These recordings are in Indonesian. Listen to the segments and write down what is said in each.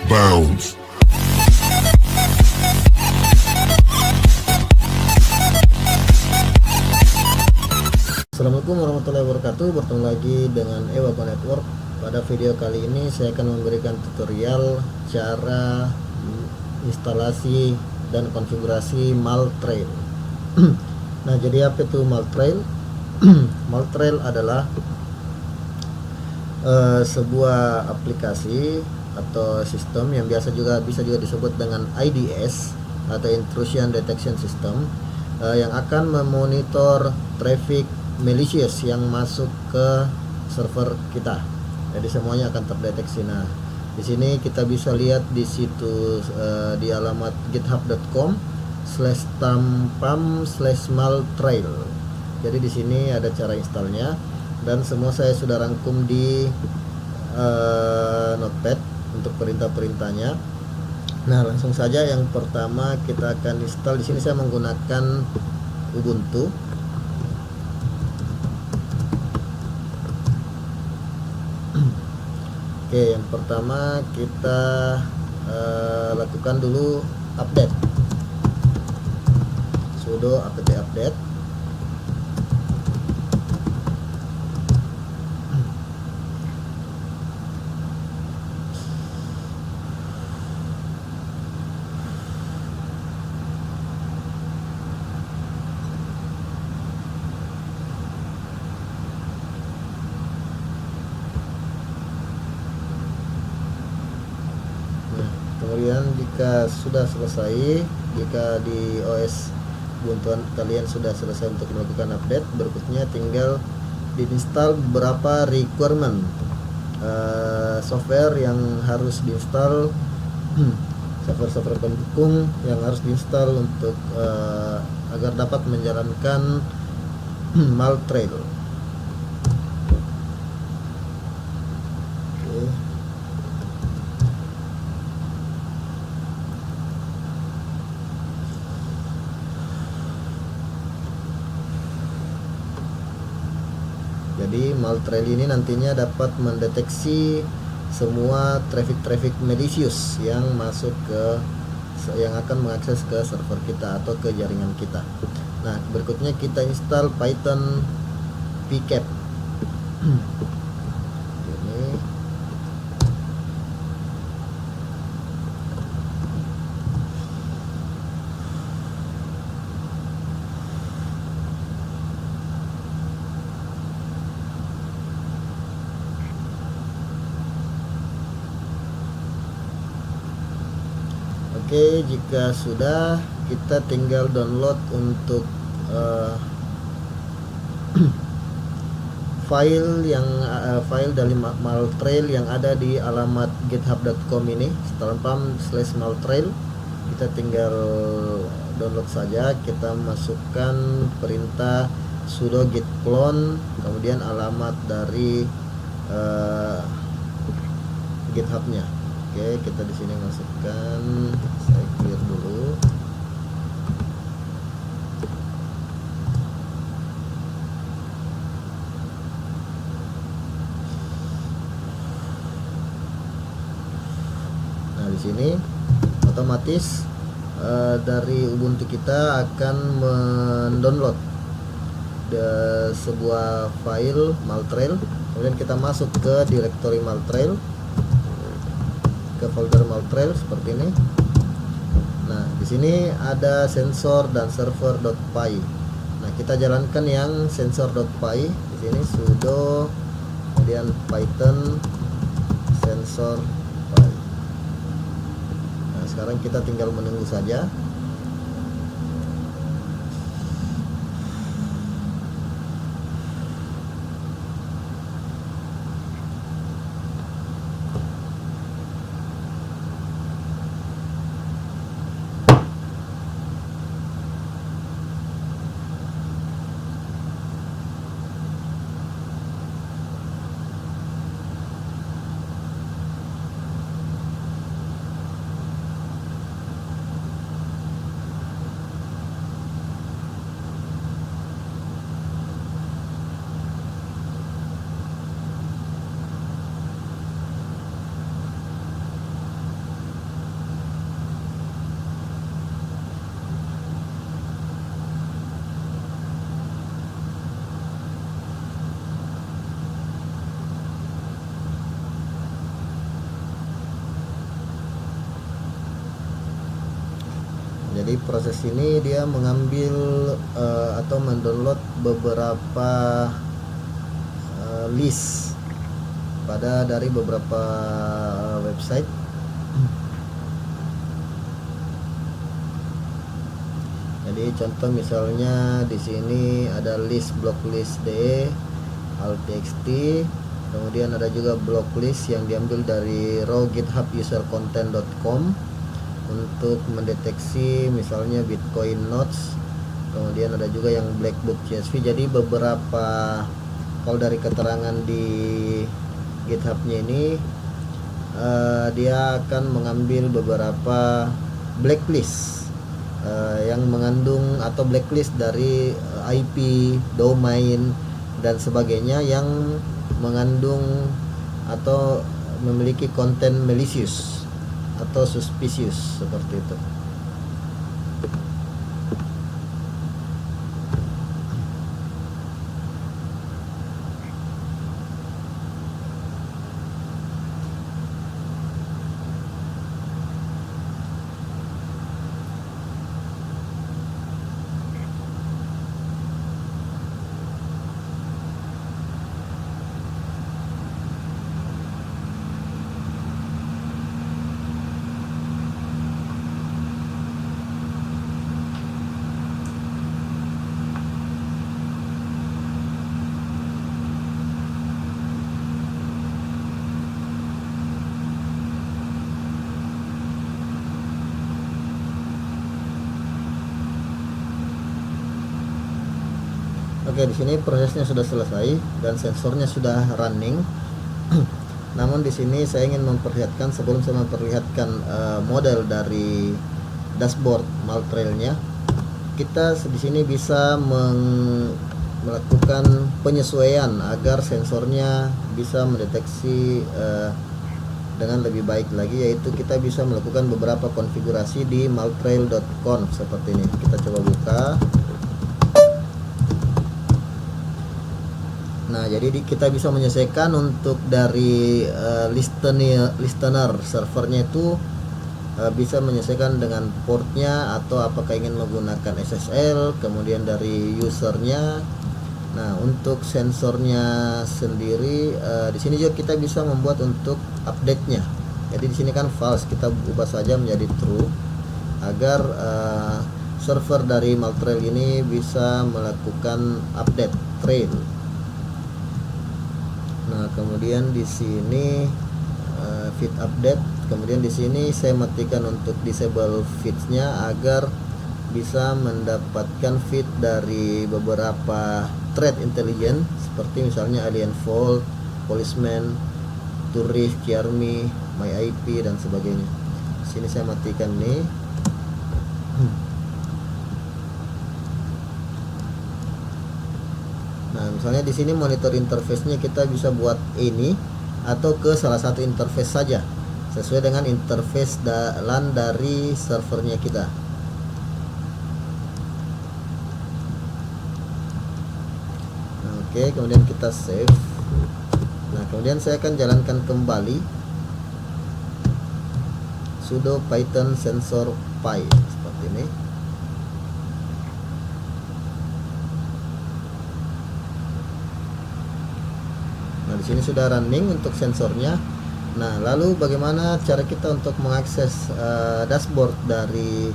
bounds. Assalamualaikum warahmatullahi wabarakatuh. Bertemu lagi dengan Ewaba Network. Pada video kali ini saya akan memberikan tutorial cara instalasi dan konfigurasi Maltrail. Nah, jadi apa itu Maltrail? Maltrail adalah sebuah aplikasi atau sistem yang bisa juga disebut dengan IDS atau Intrusion Detection System, yang akan memonitor traffic malicious yang masuk ke server kita. Jadi semuanya akan terdeteksi. Nah, di sini kita bisa lihat di situ di alamat github.com/tampam/maltrail. Jadi di sini ada cara installnya dan semua saya sudah rangkum di notepad untuk perintah-perintahnya. Nah, langsung saja yang pertama kita akan install. Di sini saya menggunakan Ubuntu. Oke, yang pertama kita lakukan dulu update, sudo apt update. Kemudian jika sudah selesai, jika di OS Ubuntu kalian sudah selesai untuk melakukan update, berikutnya tinggal diinstal beberapa requirement software yang harus diinstal, software pendukung yang harus diinstal untuk agar dapat menjalankan Maltrail. Jadi Maltrail ini nantinya dapat mendeteksi semua traffic malicious yang masuk yang akan mengakses ke server kita atau ke jaringan kita. Nah, berikutnya kita install Python pcap. Ini Oke, jika sudah, kita tinggal download untuk file dari Maltrail yang ada di alamat github.com ini, tampam/maltrail. Kita tinggal download saja. Kita masukkan perintah sudo git clone, kemudian alamat dari GitHub-nya. Oke, kita di sini masukkan, saya clear dulu. Nah, di sini otomatis dari Ubuntu kita akan mendownload sebuah file Maltrail. Kemudian kita masuk ke direktori Maltrail, ke folder Maltrail seperti ini. Nah, di sini ada sensor dan server.py. Nah, kita jalankan yang sensor.py. Di sini sudo kemudian Python sensor.py. Nah, sekarang kita tinggal menunggu saja. jadi proses ini dia mengambil atau mendownload beberapa list dari beberapa website. Jadi contoh misalnya di sini ada list blocklist.de, alt.txt, kemudian ada juga blocklist yang diambil dari raw GitHub user content.com untuk mendeteksi misalnya Bitcoin nodes. Kemudian ada juga yang blackbook CSV. Jadi beberapa, kalau dari keterangan di GitHub-nya ini dia akan mengambil beberapa blacklist yang mengandung atau blacklist dari IP, domain dan sebagainya yang mengandung atau memiliki konten malicious atau suspicious seperti itu. Oke, di sini prosesnya sudah selesai dan sensornya sudah running. Namun di sini saya ingin memperlihatkan, sebelum saya memperlihatkan model dari dashboard Maltrail-nya, kita di sini bisa melakukan penyesuaian agar sensornya bisa mendeteksi dengan lebih baik lagi, yaitu kita bisa melakukan beberapa konfigurasi di maltrail.conf seperti ini. Kita coba buka. Nah, jadi kita bisa menyesuaikan untuk dari listener servernya itu bisa menyesuaikan dengan portnya atau apakah ingin menggunakan SSL, kemudian dari usernya. Nah, untuk sensornya sendiri di sini juga kita bisa membuat untuk update-nya. Jadi di sini kan false, kita ubah saja menjadi true agar server dari Maltrail ini bisa melakukan update trail. Nah, kemudian di sini feed update. Kemudian di sini saya matikan untuk disable feeds-nya agar bisa mendapatkan feed dari beberapa threat intelligence seperti misalnya Alien Vault, Policeman, Tourist, Kiarmi, My IP dan sebagainya. Di sini saya matikan nih. Nah, misalnya di sini monitor interface-nya kita bisa buat ini atau ke salah satu interface saja sesuai dengan interface LAN dari servernya kita. Nah, oke, kemudian kita save. Nah, kemudian saya akan jalankan kembali sudo python sensor py seperti ini. Nah, di sini sudah running untuk sensornya. Nah, lalu bagaimana cara kita untuk mengakses dashboard dari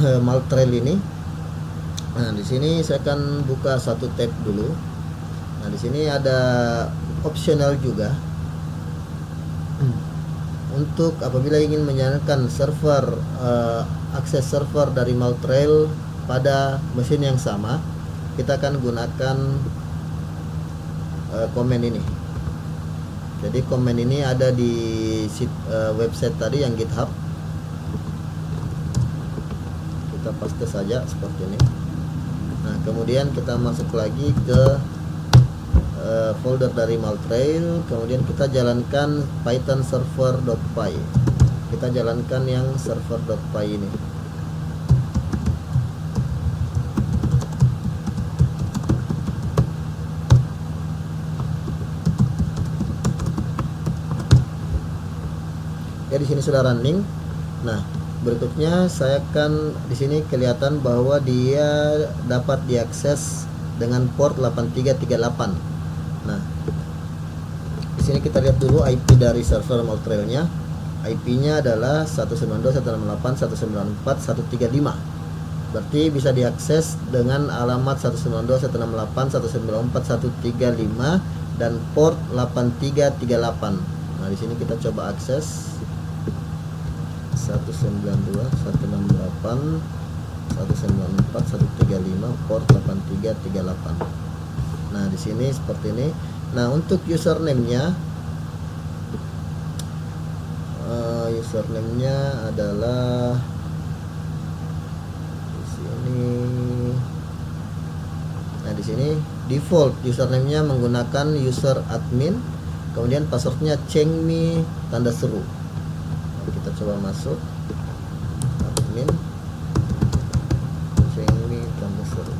Maltrail ini? Nah, di sini saya akan buka satu tab dulu. Nah, di sini ada optional juga untuk apabila ingin menyalakan server akses server dari Maltrail pada mesin yang sama, kita akan gunakan komen ini. Jadi komen ini ada di website tadi yang GitHub. Kita paste saja seperti ini. Nah, kemudian kita masuk lagi ke folder dari Maltrail, kemudian kita jalankan python server.py. Kita jalankan yang server.py ini. Ya, di sini sudah running. Nah, berikutnya saya akan di sini kelihatan bahwa dia dapat diakses dengan port 8338. Nah, di sini kita lihat dulu IP dari server Maltrailnya. IP-nya adalah 192.168.194.135. Berarti bisa diakses dengan alamat 192.168.194.135 dan port 8338. Nah, di sini kita coba akses 192.168.194.135 port 8338. Nah, di sini seperti ini. Nah, untuk username-nya adalah di sini. Nah, di sini default username-nya menggunakan user admin, kemudian passwordnya cengmi tanda seru. Nah, kita coba masuk admin cengmi tanda seru.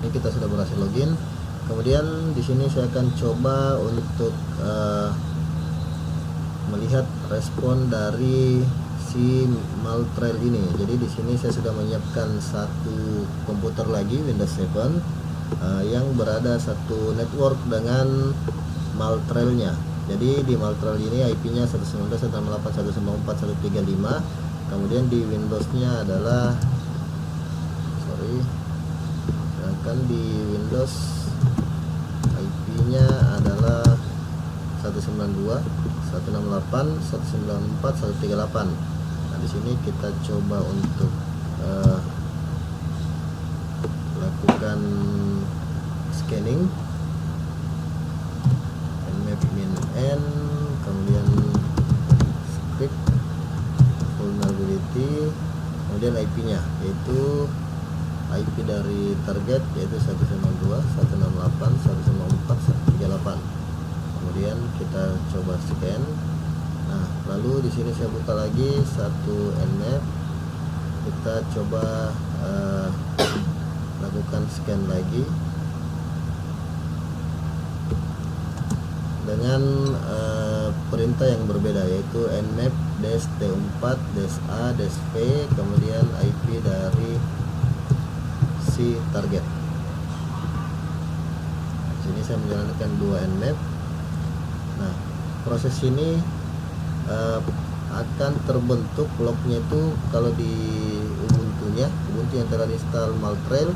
Ini kita sudah berhasil login. Kemudian di sini saya akan coba untuk melihat respon dari si Maltrail ini. Jadi di sini saya sudah menyiapkan satu komputer lagi Windows 7 yang berada satu network dengan Maltrailnya. Jadi di Maltrail ini IP-nya 192.168.194.135. Kemudian di Windows-nya adalah sedangkan di Windows IP-nya adalah 192.168.194.138. Nah, di sini kita coba untuk lakukan scanning nmap -n, kemudian script vulnerability, kemudian IP-nya yaitu IP dari target yaitu 192.168.194.138. Kemudian kita coba scan. Nah, lalu di sini saya buka lagi satu nmap. Kita coba lakukan scan lagi dengan perintah yang berbeda yaitu nmap -t4-a-v, kemudian IP dari si target. Sini saya menjalankan dua nmap. Nah, proses ini akan terbentuk lognya itu kalau di Ubuntu yang telah install Maltrail,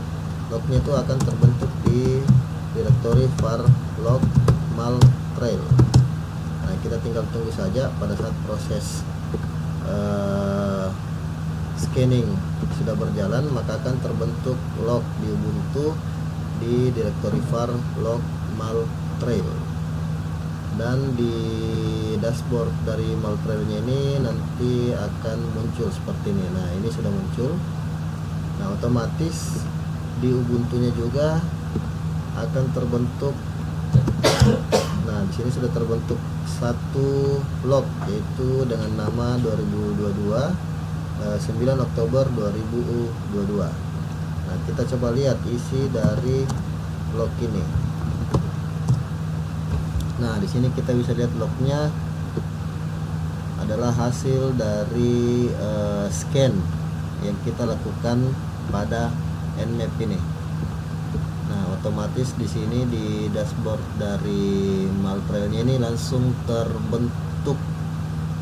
lognya itu akan terbentuk di directory var log Maltrail. Nah, kita tinggal tunggu saja pada saat proses scanning sudah berjalan, maka akan terbentuk log di Ubuntu di directory var log Maltrail. Dan di dashboard dari Maltrailnya ini nanti akan muncul seperti ini. Nah, ini sudah muncul. Nah, otomatis di Ubuntunya juga akan terbentuk. Nah, di sini sudah terbentuk satu log yaitu dengan nama 2022 9 Oktober 2022. Nah, kita coba lihat isi dari log ini. Nah, di sini kita bisa lihat lognya adalah hasil dari scan yang kita lakukan pada nmap ini. Nah, otomatis di sini di dashboard dari Maltrailnya ini langsung terbentuk,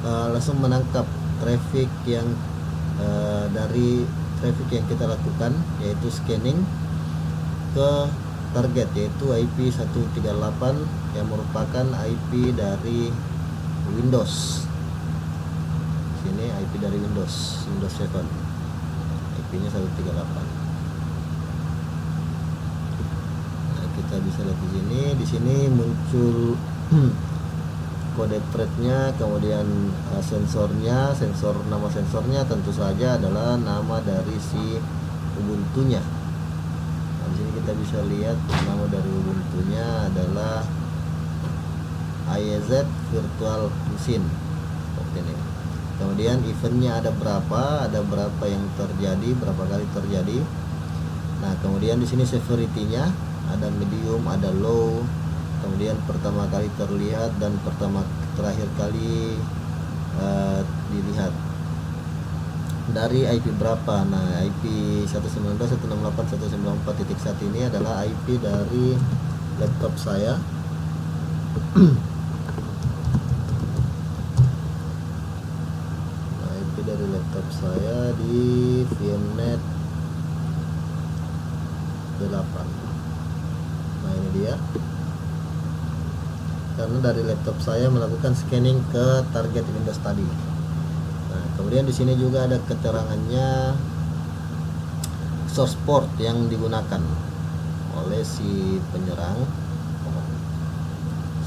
langsung menangkap traffic yang dari traffic yang kita lakukan yaitu scanning ke target yaitu IP 138 yang merupakan IP dari Windows. Sini IP dari Windows 7. IP-nya 138. Nah, kita bisa lihat di sini. Di sini muncul kode thread-nya, kemudian sensornya, nama sensornya tentu saja adalah nama dari si Ubuntu-nya. Nah, di sini kita bisa lihat nama dari Ubuntu-nya adalah IEZ Virtual Machine seperti ini. Kemudian eventnya ada berapa yang terjadi, berapa kali terjadi. Nah, kemudian di sini severity-nya ada medium, ada low. Kemudian pertama kali terlihat dan terakhir kali dilihat. dari IP berapa. Nah, IP 192.168.194.1 ini adalah IP dari laptop saya. Nah, IP dari laptop saya di VMnet 8. Nah, ini dia. Karena dari laptop saya melakukan scanning ke target Windows tadi. Nah, kemudian di sini juga ada keterangannya source port yang digunakan oleh si penyerang.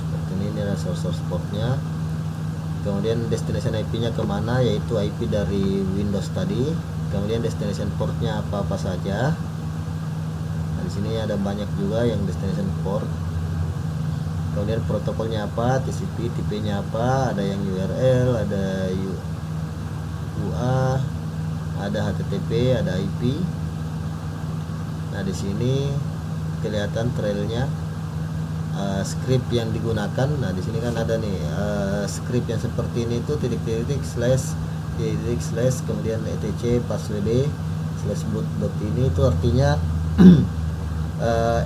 Seperti ini ada source portnya. Kemudian destination IP-nya kemana, yaitu IP dari Windows tadi. Kemudian destination portnya apa-apa saja. Nah, di sini ada banyak juga yang destination port. Kemudian protokolnya apa, TCP, tipenya apa, ada yang URL, ada UA, ada HTTP, ada IP. Nah, di sini kelihatan trailnya, script yang digunakan. Nah, di sini kan ada nih script yang seperti ini tuh titik-titik slash kemudian etc password slash boot ini itu artinya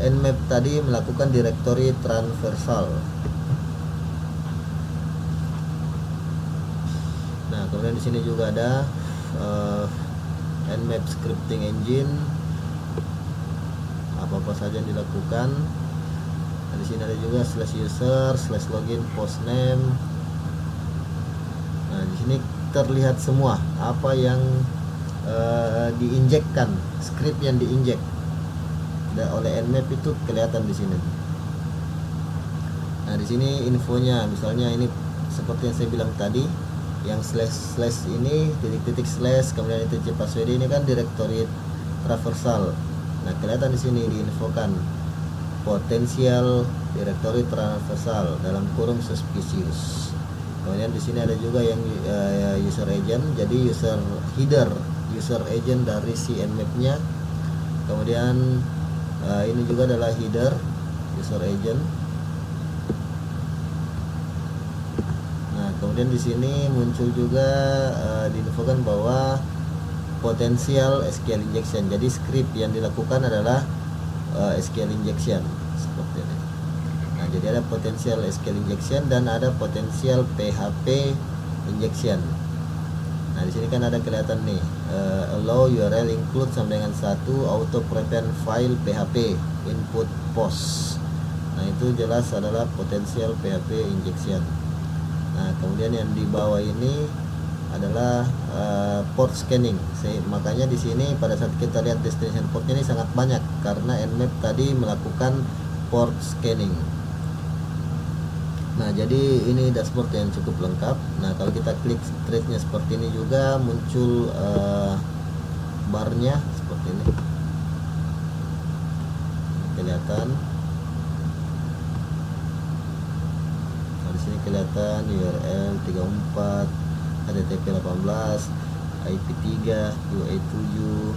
Nmap tadi melakukan directory transversal. Nah, kemudian di sini juga ada Nmap scripting engine, apa-apa saja yang dilakukan. Nah, di sini ada juga slash user, slash login, postname. Nah, di sini terlihat semua apa yang diinjekkan, script yang diinjek oleh Nmap itu kelihatan di sini. Nah, di sini infonya, misalnya ini seperti yang saya bilang tadi, yang slash ini titik-titik slash kemudian itu password ini kan directory traversal. Nah, kelihatan di sini diinfokan potensial directory traversal dalam kurung suspicious. Kemudian di sini ada juga yang user agent, jadi user header, user agent dari si Nmap-nya. Kemudian ini juga adalah header user agent. Nah, kemudian di sini muncul juga diinfokan bahwa potensial SQL injection. Jadi script yang dilakukan adalah SQL injection seperti ini. Nah, jadi ada potensial SQL injection dan ada potensial PHP injection. Nah, di sini kan ada kelihatan nih allow URL include sampai dengan 1 auto prevent file PHP input post. Nah, itu jelas adalah potensial PHP injection. Nah, kemudian yang di bawah ini adalah port scanning. Makanya di sini pada saat kita lihat destination portnya ini sangat banyak karena Nmap tadi melakukan port scanning. Nah, jadi ini dashboard yang cukup lengkap. Nah, kalau kita klik threadnya seperti ini juga muncul barnya seperti ini, kelihatan. Nah, di sini kelihatan URL 34, HTTP 18, IP 3, UA 7.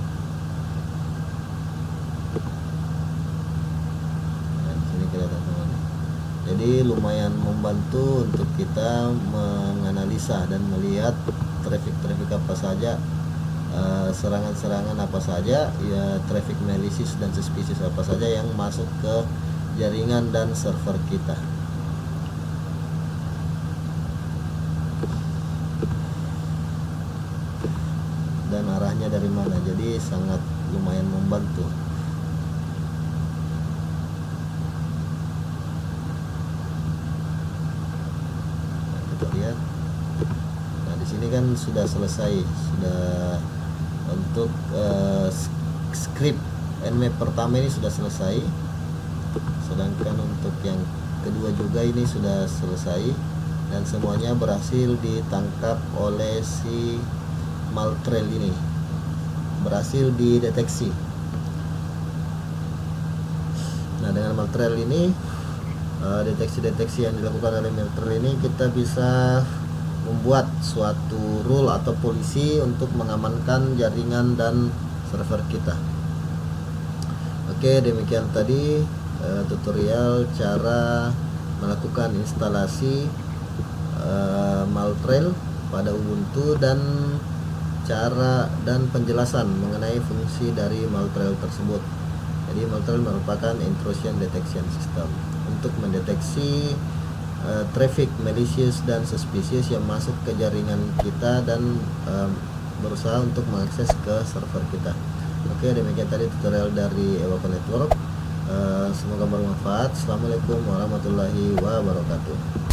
Nah, di sini kelihatan teman. Jadi lumayan membantu untuk kita menganalisa dan melihat traffic apa saja, serangan-serangan apa saja, ya traffic malicious dan suspicious apa saja yang masuk ke jaringan dan server kita. Dan arahnya dari mana, jadi sangat lumayan membantu. Kita lihat. Nah, di sini kan sudah selesai, sudah untuk script Nmap pertama ini sudah selesai, sedangkan untuk yang kedua juga ini sudah selesai dan semuanya berhasil ditangkap oleh si Maltrail ini, berhasil dideteksi. Nah, dengan Maltrail ini, deteksi-deteksi yang dilakukan oleh Maltrail ini, kita bisa membuat suatu rule atau polisi untuk mengamankan jaringan dan server kita. Oke, demikian tadi tutorial cara melakukan instalasi Maltrail pada Ubuntu dan cara dan penjelasan mengenai fungsi dari Maltrail tersebut. Jadi Maltrail merupakan intrusion detection system untuk mendeteksi traffic malicious dan suspicious yang masuk ke jaringan kita dan berusaha untuk mengakses ke server kita. Oke, demikian tadi tutorial dari Ewako Network. Semoga bermanfaat. Assalamualaikum warahmatullahi wabarakatuh.